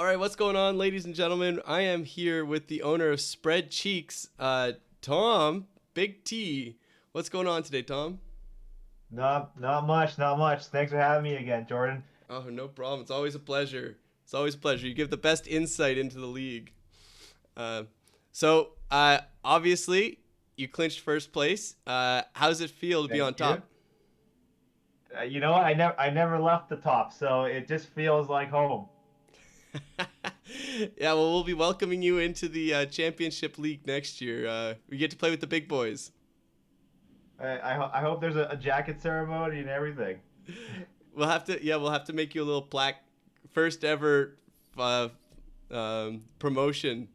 All right, what's going on, ladies and gentlemen? I am here with the owner of Spread Cheeks, Tom, Big T. What's going on today, Tom? Not much, not much. Thanks for having me again, Jordan. Oh, no problem. It's always a pleasure. It's always a pleasure. You give the best insight into the league. Uh, obviously, you clinched first place. How does it feel to be Thank on you. top? You know what? I never left the top, so it just feels like home. Yeah, well, we'll be welcoming you into the championship league next year. We get to play with the big boys. I hope there's a jacket ceremony and everything. We'll have to make you a little plaque, first ever uh, promotion.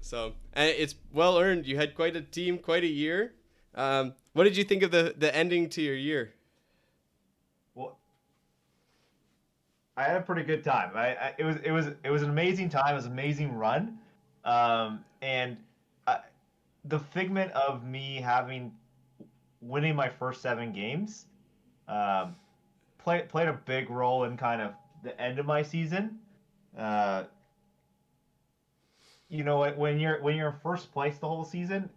So, and it's well earned. You had quite a team, quite a year. What did you think of the ending to your year? Well, I had a pretty good time. It was an amazing time. It was an amazing run, and uh, the figment of me having winning my first 7 games um, played a big role in kind of the end of my season. Uh, when you're in first place the whole season,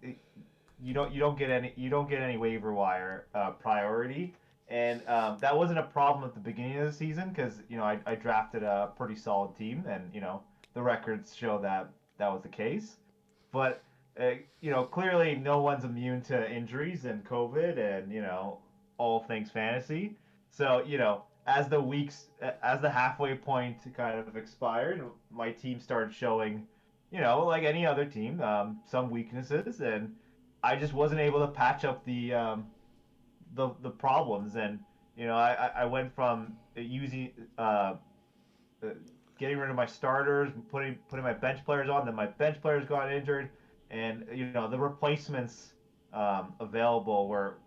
you don't get any waiver wire priority, and that wasn't a problem at the beginning of the season because I drafted a pretty solid team, and the records show that that was the case. But clearly no one's immune to injuries and COVID and all things fantasy. So as the halfway point kind of expired, my team started showing, like any other team, some weaknesses, and I just wasn't able to patch up the problems. And I went from using uh, getting rid of my starters, putting my bench players on. Then my bench players got injured, and the replacements available were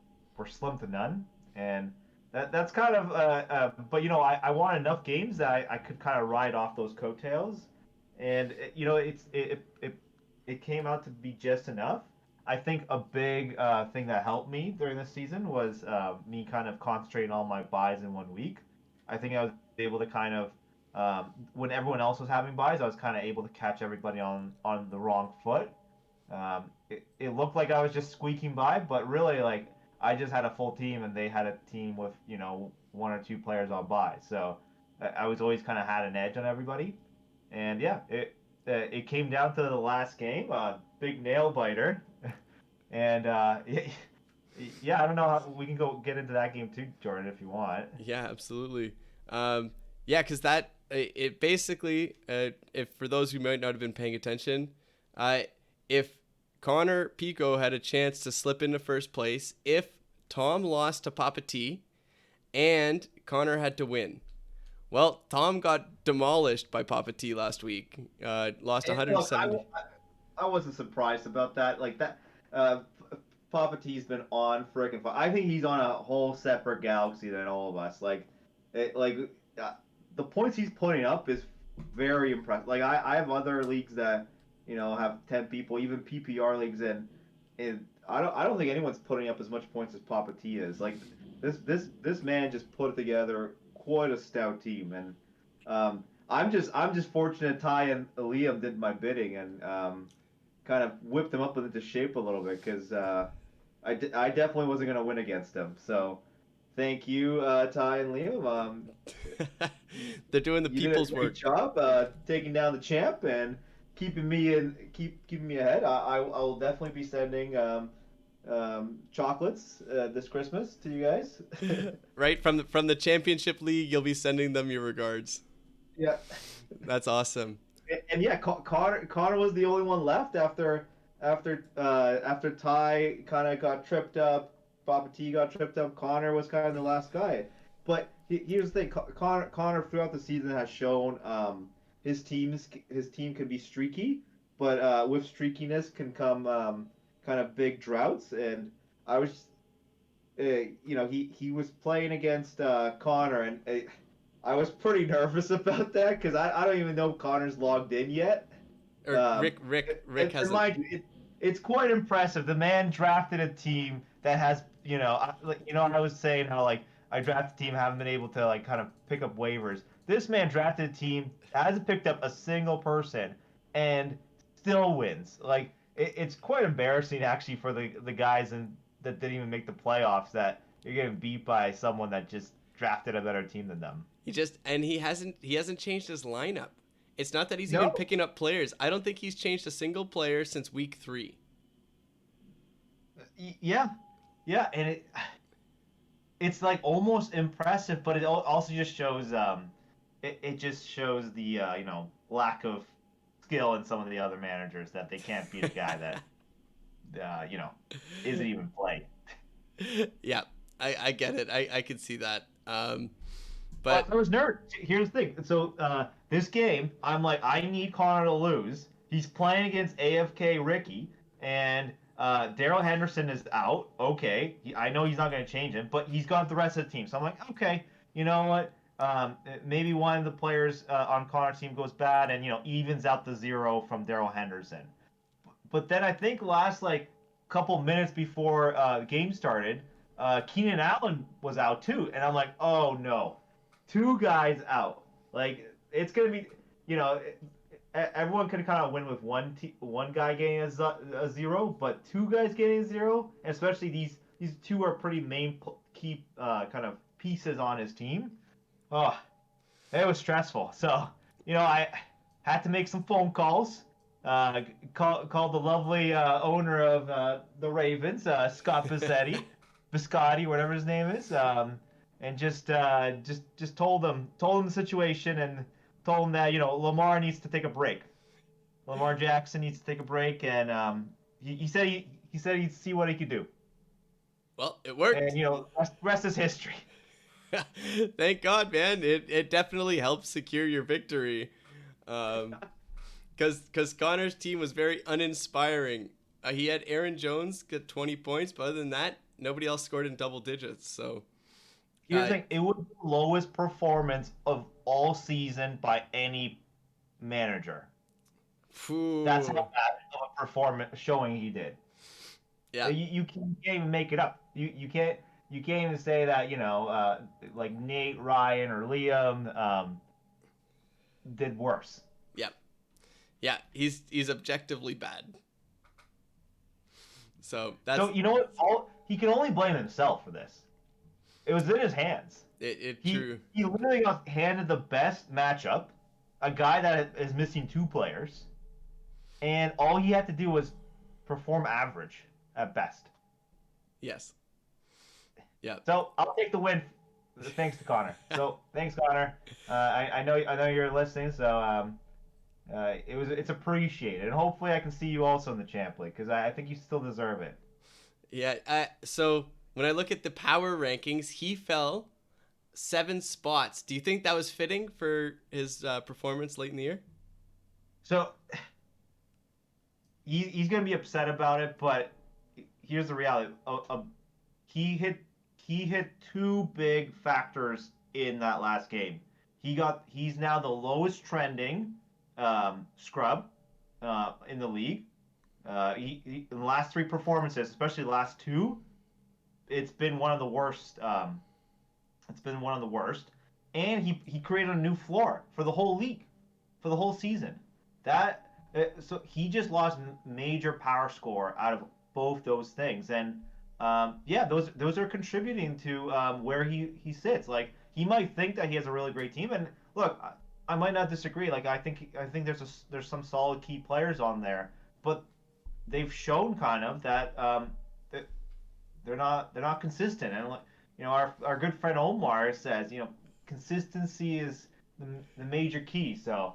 slim to none. And that's kind of but I won enough games that I could kind of ride off those coattails, and it came out to be just enough. I think a big thing that helped me during this season was me kind of concentrating all my buys in 1 week. I think I was able to kind of when everyone else was having buys, I was kind of able to catch everybody on the wrong foot. It looked like I was just squeaking by, but really, like, I just had a full team and they had a team with one or two players on buy. So I was always kind of had an edge on everybody. And yeah, it came down to the last game, big nail biter, and yeah, I don't know how we can go get into that game too, Jordan, if you want. Yeah, absolutely. Yeah, because it basically, if for those who might not have been paying attention, uh, if Connor Pico had a chance to slip into first place, if Tom lost to Papa T, and Connor had to win. Well, Tom got demolished by Papa T last week. Lost Look, 170. I wasn't surprised about that. Like that, uh, Papa T's been on freaking. I think he's on a whole separate galaxy than all of us. Like uh, the points he's putting up is very impressive. Like I have other leagues that have 10 people, even PPR leagues, and I don't think anyone's putting up as much points as Papa T is. Like this man just put together quite a stout team, and I'm just fortunate Ty and Liam did my bidding and kind of whipped them up into shape a little bit because I definitely wasn't going to win against them. So thank you, Ty and Liam. They're doing the You did a people's great work. job taking down the champ and keeping me ahead. I will definitely be sending chocolates this Christmas to you guys. Right from the championship league, you'll be sending them your regards. Yeah. That's awesome. And yeah, Connor was the only one left after Ty kind of got tripped up, Papa T got tripped up. Connor was kind of the last guy. But here's the thing: Connor throughout the season has shown his team can be streaky, but with streakiness can come kind of big droughts. And I was he was playing against Connor, and I was pretty nervous about that because I don't even know if Connor's logged in yet. Or Rick And hasn't. mind you, it's quite impressive. The man drafted a team that has, I was saying how like I drafted a team, haven't been able to like kind of pick up waivers. This man drafted a team, hasn't picked up a single person, and still wins. Like it's quite embarrassing actually for the guys that didn't even make the playoffs that you're getting beat by someone that just drafted a better team than them. He hasn't changed his lineup. It's not that he's even No, picking up players. I don't think he's changed a single player since week 3. yeah, yeah, and it's like almost impressive, but it also just shows it just shows the lack of skill in some of the other managers that they can't beat a guy that you know isn't even playing. Yeah, I get it. I can see that. But But I was nervous. Here's the thing. So this game, I'm like, I need Connor to lose. He's playing against AFK Ricky, and Daryl Henderson is out. Okay, I know he's not going to change him, but he's got the rest of the team. So I'm like, okay, you know what? Maybe one of the players on Connor's team goes bad, and evens out the 0 from Daryl Henderson. But then I think last like couple minutes before the game started, Keenan Allen was out too, and I'm like, oh no, two guys out. Like it's gonna be, you know, everyone could kind of win with one guy getting a 0, but two guys getting a 0, and especially these two are pretty main key kind of pieces on his team. Oh, it was stressful. So, I had to make some phone calls. Called the lovely owner of the Ravens, Scott Biscotti, whatever his name is, and just told him the situation and told him that Lamar needs to take a break. Lamar Jackson needs to take a break, and he said he said he'd see what he could do, well, it worked. and rest is history. Thank God, man. It definitely helped secure your victory. Because Connor's team was very uninspiring. He had Aaron Jones get 20 points, but other than that, nobody else scored in double digits. So, Here's the thing: it was the lowest performance of all season by any manager. That's how phew, bad of a performance showing he did. yeah, You can't even make it up. You can't even say that like Nate, Ryan, or Liam did worse. yeah, yeah. He's objectively bad. So that's So you know what? He can only blame himself for this. It was in his hands. it. He True. he literally got handed the best matchup, a guy that is missing two players, and all he had to do was perform average at best. Yes. Yeah. So I'll take the win. Thanks to Connor. So thanks, Connor. I know you're listening. So it's appreciated, and hopefully I can see you also in the Champ League because I think you still deserve it. Yeah. So when I look at the power rankings, he fell 7 spots. Do you think that was fitting for his performance late in the year? So he's gonna be upset about it, but here's the reality: he hit he hit two big factors in that last game. He's now the lowest trending scrub in the league. In the last three performances, especially the last two, it's been one of the worst. It's been one of the worst, and he created a new floor for the whole league, for the whole season. So he just lost major power score out of both those things, and yeah, those are contributing to where he sits. Like he might think that he has a really great team, and look, I might not disagree. Like I think there's some solid key players on there, but they've shown kind of that that they're not consistent. And our good friend Omar says consistency is the major key. So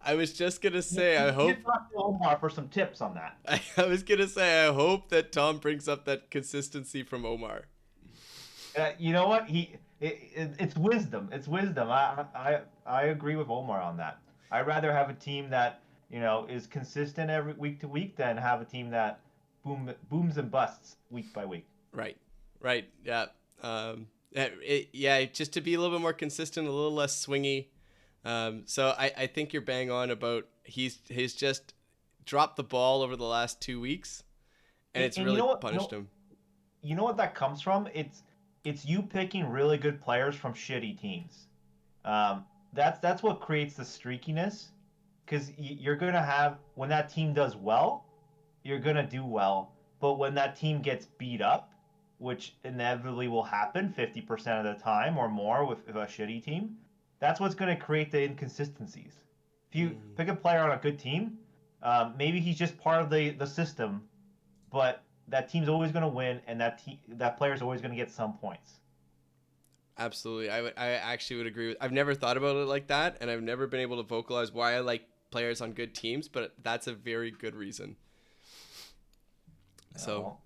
I was just gonna you, say I you hope should talk to Omar for some tips on that. I was gonna say I hope that Tom brings up that consistency from Omar. You know what? It's wisdom. It's wisdom. I agree with Omar on that. I'd rather have a team that is consistent every week to week than have a team that booms and busts week by week. Right, right, yeah. Yeah, just to be a little bit more consistent, a little less swingy. So I think you're bang on about he's just dropped the ball over the last 2 weeks, and it's And you really know what? punished him. You know what that comes from? It's you picking really good players from shitty teams. Um, that's what creates the streakiness, because you're gonna have when that team does well, you're gonna do well, but when that team gets beat up, which inevitably will happen 50% of the time or more with a shitty team, that's what's gonna create the inconsistencies. If you Mm. pick a player on a good team, maybe he's just part of the system, but that team's always gonna win, and that player's always gonna get some points. Absolutely. I actually would agree with. I've never thought about it like that, and I've never been able to vocalize why I like players on good teams, but that's a very good reason. So,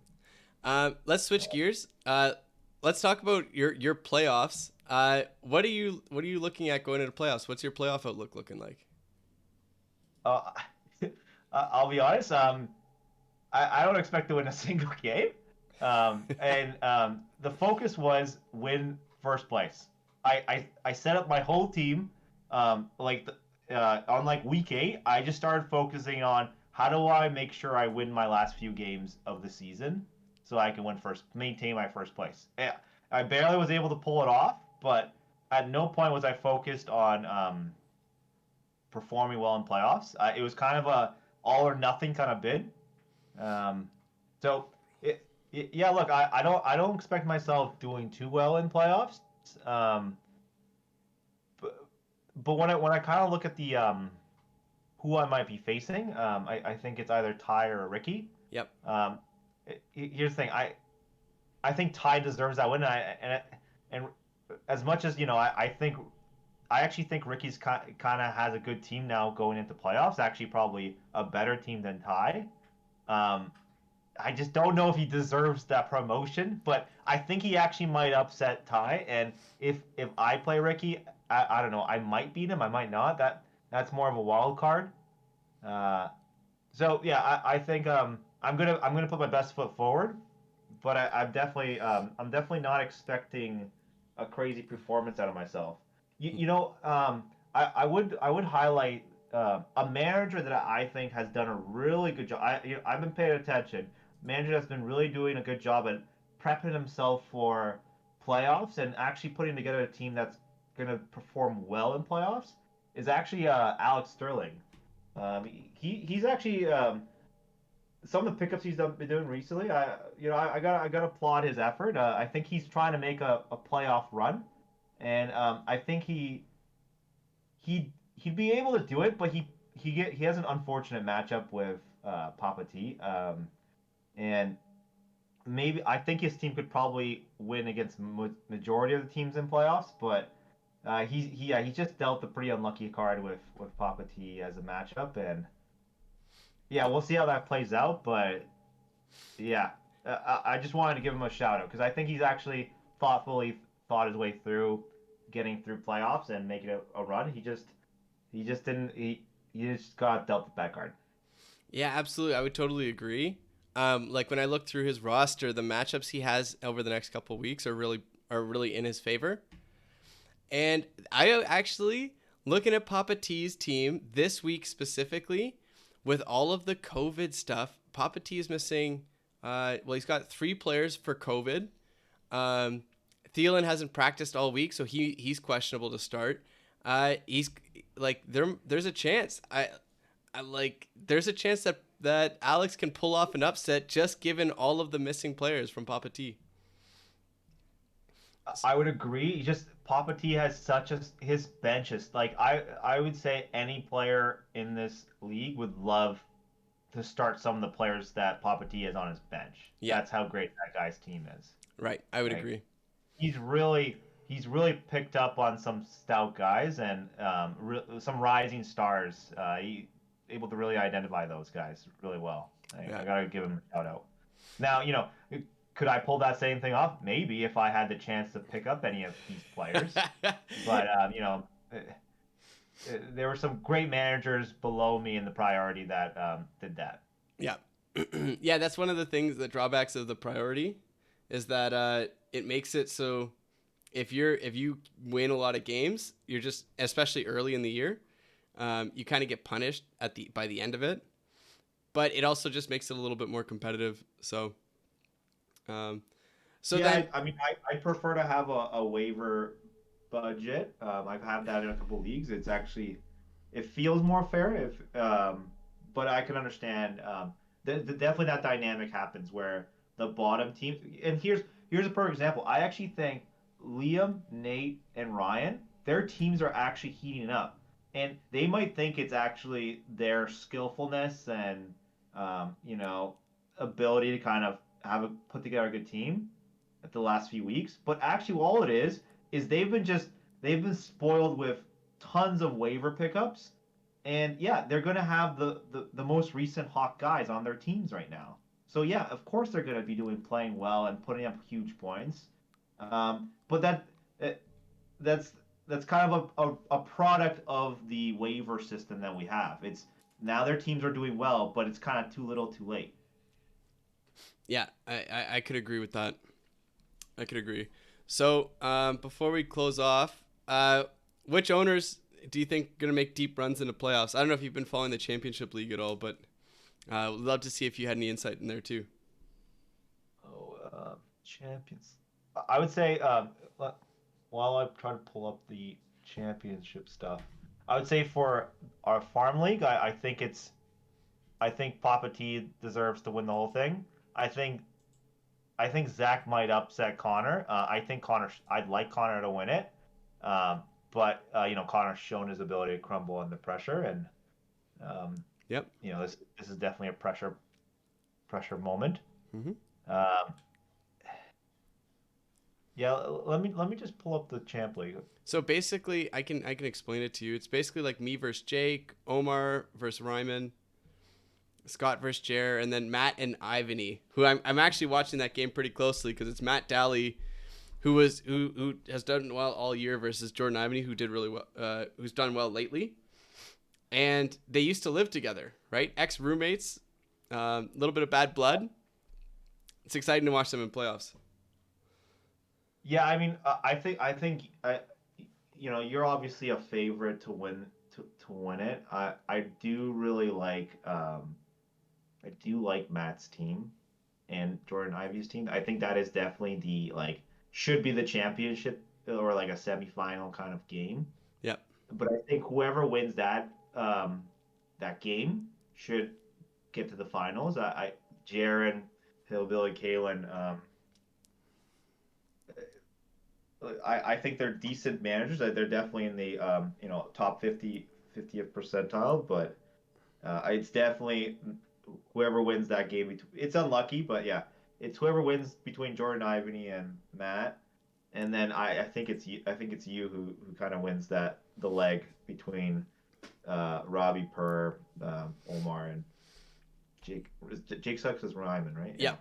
Well, let's switch gears. Let's talk about your playoffs. What are you looking at going into playoffs? What's your playoff outlook looking like? uh, I'll be honest. I don't expect to win a single game. And the focus was win first place. I set up my whole team. On like week 8, I just started focusing on how do I make sure I win my last few games of the season so I can maintain my first place. Yeah, I barely was able to pull it off, but at no point was I focused on performing well in playoffs. It was kind of a all or nothing kind of bid. Um, so yeah, look, I don't expect myself doing too well in playoffs. Um, but when I kind of look at the who I might be facing, I think it's either Ty or Ricky. Yep. Um, Here's the thing, I think Ty deserves that win, and as much as I think I actually think Ricky's kind of has a good team now going into playoffs. Actually, probably a better team than Ty. Um, I just don't know if he deserves that promotion, but I think he actually might upset Ty. And if I play Ricky, I don't know. I might beat him. I might not. That's more of a wild card. Uh, so yeah, I think I'm gonna put my best foot forward, but I'm definitely not expecting a crazy performance out of myself. I would highlight a manager that I think has done a really good job. I've been paying attention. Manager that's been really doing a good job at prepping himself for playoffs and actually putting together a team that's going to perform well in playoffs is actually Alex Sterling. He's actually some of the pickups been doing recently. I got to applaud his effort. I think he's trying to make a playoff run, and I think he'd be able to do it, but he has an unfortunate matchup with Papa T. And maybe I think his team could probably win against majority of the teams in playoffs, but he just dealt a pretty unlucky card with Papa T as a matchup, and yeah, we'll see how that plays out. But yeah, I just wanted to give him a shout out because I think he's actually thoughtfully thought his way through getting through playoffs and making a run. He just didn't he just got dealt the bad card. Yeah, absolutely. I would totally agree. Like when I look through his roster, the matchups he has over the next couple of weeks are really in his favor. And I actually looking at Papa T's team this week specifically, with all of the COVID stuff, Papa T is missing. He's got 3 players for COVID. Um, Thielen hasn't practiced all week, so he's questionable to start. He's like there's a chance. There's a chance that Alex can pull off an upset just given all of the missing players from Papa T. I would agree. Just Papa T has such a his bench is like I would say any player in this league would love to start some of the players that Papa T has on his bench. Yeah, That's how great that guy's team is. right. I would Like agree. he's really picked up on some stout guys and some rising stars. He able to really identify those guys really well. I Yeah. gotta give him a shout out. Now, could I pull that same thing off? Maybe if I had the chance to pick up any of these players. But there were some great managers below me in the priority that did that. Yeah. Yeah, that's one of the things, the drawbacks of the priority is that it makes it so if you win a lot of games, you're just, especially early in the year, you kind of get punished by the end of it. But it also just makes it a little bit more competitive. Um, so Yeah, then I mean, I prefer to have a waiver budget. I've had that in a couple leagues. It's actually it feels more fair but I can understand definitely that dynamic happens where the bottom teams and here's a perfect example. I actually think Liam, Nate, and Ryan, their teams are actually heating up, and they might think it's actually their skillfulness and ability to kind of put together a good team at the last few weeks, but actually all it is they've been spoiled with tons of waiver pickups, and yeah, they're going to have the most recent hot guys on their teams right now. So yeah, of course they're going to be playing well and putting up huge points. But uh, that's that's kind of a product of the waiver system that we have. It's now their teams are doing well, but it's kind of too little, too late. Yeah, I could agree with that. I could agree. So before we close off, which owners do you think going to make deep runs into playoffs? I don't know if you've been following the championship league at all, but would love to see if you had any insight in there too. Oh, champions. I would say while I'm trying to pull up the championship stuff, I would say for our farm league, I think Papa T deserves to win the whole thing. I think I think Zach might upset Connor. I think I'd like Connor to win it, um, but Connor's shown his ability to crumble under pressure, and um, Yep. this is definitely a pressure moment. Hmm. Um, yeah, let me just pull up the champ league. So basically, I can explain it to you. It's basically like me versus Jake, Omar versus Ryman, Scott versus Jer, and then Matt and Ivany, who I'm actually watching that game pretty closely because it's Matt Daly, who has done well all year versus Jordan Ivany, who did really well, who's done well lately, and they used to live together, right? Ex roommates, a little bit of bad blood. It's exciting to watch them in playoffs. Yeah, I mean, you're obviously a favorite to win it. I do really I do like Matt's team and Jordan Ivy's team. I think that is definitely the should be the championship or like a semifinal kind of game. Yep. But I think whoever wins that game should get to the finals. Jaron, Hillbilly, Kalen, I think they're decent managers. They're definitely in the top 50th percentile, but it's definitely whoever wins that game. It's unlucky, but yeah, it's whoever wins between Jordan Ivany and Matt, and then I think it's you. I think it's you who kind of wins the leg between Robbie Per, Omar, and Jake. Jake sucks as Ryman, right? Yeah,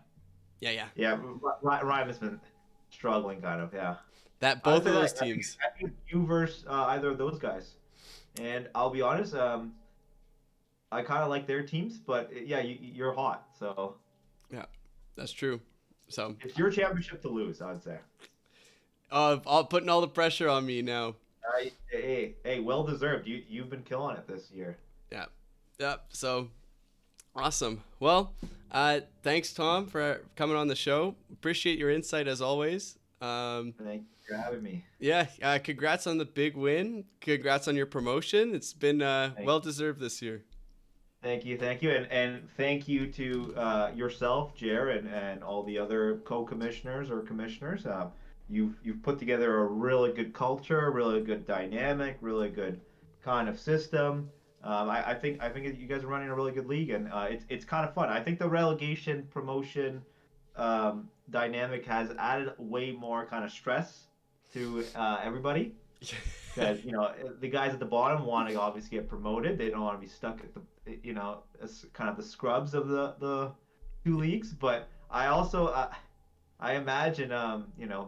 Yep. Yeah. Yeah. yeah. Ryman's been struggling, kind of. Yeah. That I would both say of that those teams. I think you versus either of those guys. And I'll be honest, I kind of like their teams, but yeah, you're hot. So Yeah, that's true. So, it's your championship to lose, I would say. all putting all the pressure on me now. Hey, well deserved. You've been killing it this year. Yeah. Yep. So awesome. Well, thanks, Tom, for coming on the show. Appreciate your insight as always. Thank you for having me. Yeah. Congrats on the big win. Congrats on your promotion. It's been Thank, well deserved this year. thank you, and thank you to yourself, Jer, and all the other co-commissioners or commissioners. You've put together a really good culture, really good dynamic, really good kind of system. I think you guys are running a really good league, and it's kind of fun. I think the relegation promotion dynamic has added way more kind of stress to everybody because the guys at the bottom want to obviously get promoted. They don't want to be stuck at the as kind of the scrubs of the two leagues. But I also I imagine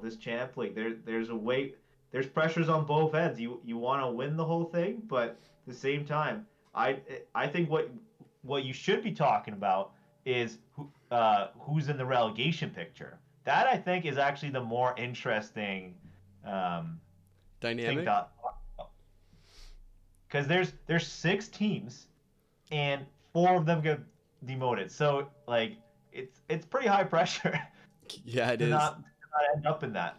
this champ league there's pressures on both ends. You want to win the whole thing, but at the same time, I I think what you should be talking about is who's in the relegation picture. That I think is actually the more interesting um, thing Dynamic. to because there's six teams and four of them get demoted. So like it's pretty high pressure Yeah, it to is. not end up in that.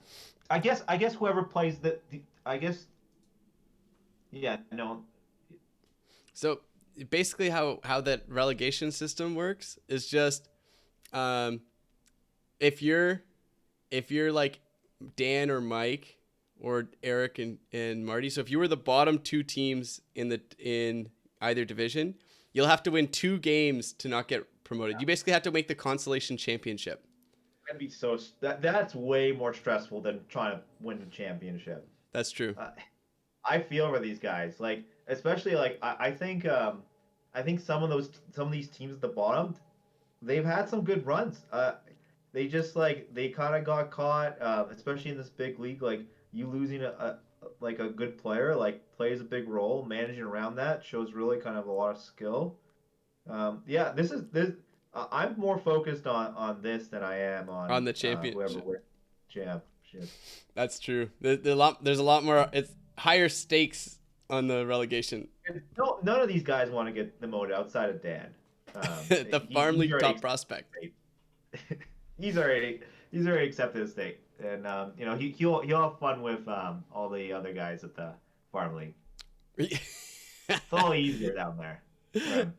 I guess whoever plays I guess yeah, no, So basically, how that relegation system works is just um, if you're like Dan or Mike or Eric and Marty. So if you were the bottom two teams in either division, you'll have to win 2 games to not get promoted. You basically have to make the consolation championship. that'd be that's way more stressful than trying to win the championship. That's true. Uh, I feel for these guys, like especially like I think some of these teams at the bottom, they've had some good runs. They just like they kind of got caught, especially in this big league. Like you losing like a good player, like plays a big role. Managing around that shows really kind of a lot of skill. Yeah, this is this. I'm more focused on this than I am On on the whoever championship. wins championship. That's true. There's a lot more. It's higher stakes on the relegation. No, none of these guys want to get demoted outside of Dan. The farm He's league already top prospect. he's already he's already accepted his state, and you know he'll have fun with all the other guys at the farm league. It's a little easier down there for him.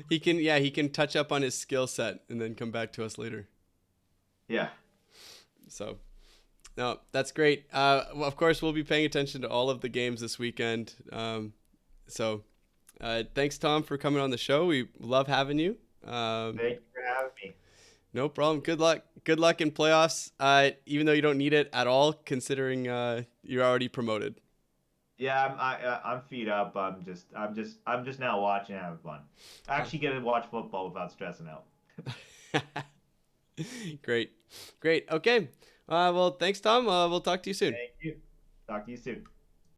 He can touch up on his skill set and then come back to us later. Yeah. So no, that's great. Well, of course, we'll be paying attention to all of the games this weekend. So thanks, Tom, for coming on the show. We love having you. Thank you for having me. No problem. Good luck. Good luck in playoffs. Even though you don't need it at all, considering you're already promoted. Yeah, I'm feet up. I'm just now watching and having fun. I actually get to watch football without stressing out. Great. Okay. Well, thanks, Tom. We'll talk to you soon. Thank you. Talk to you soon.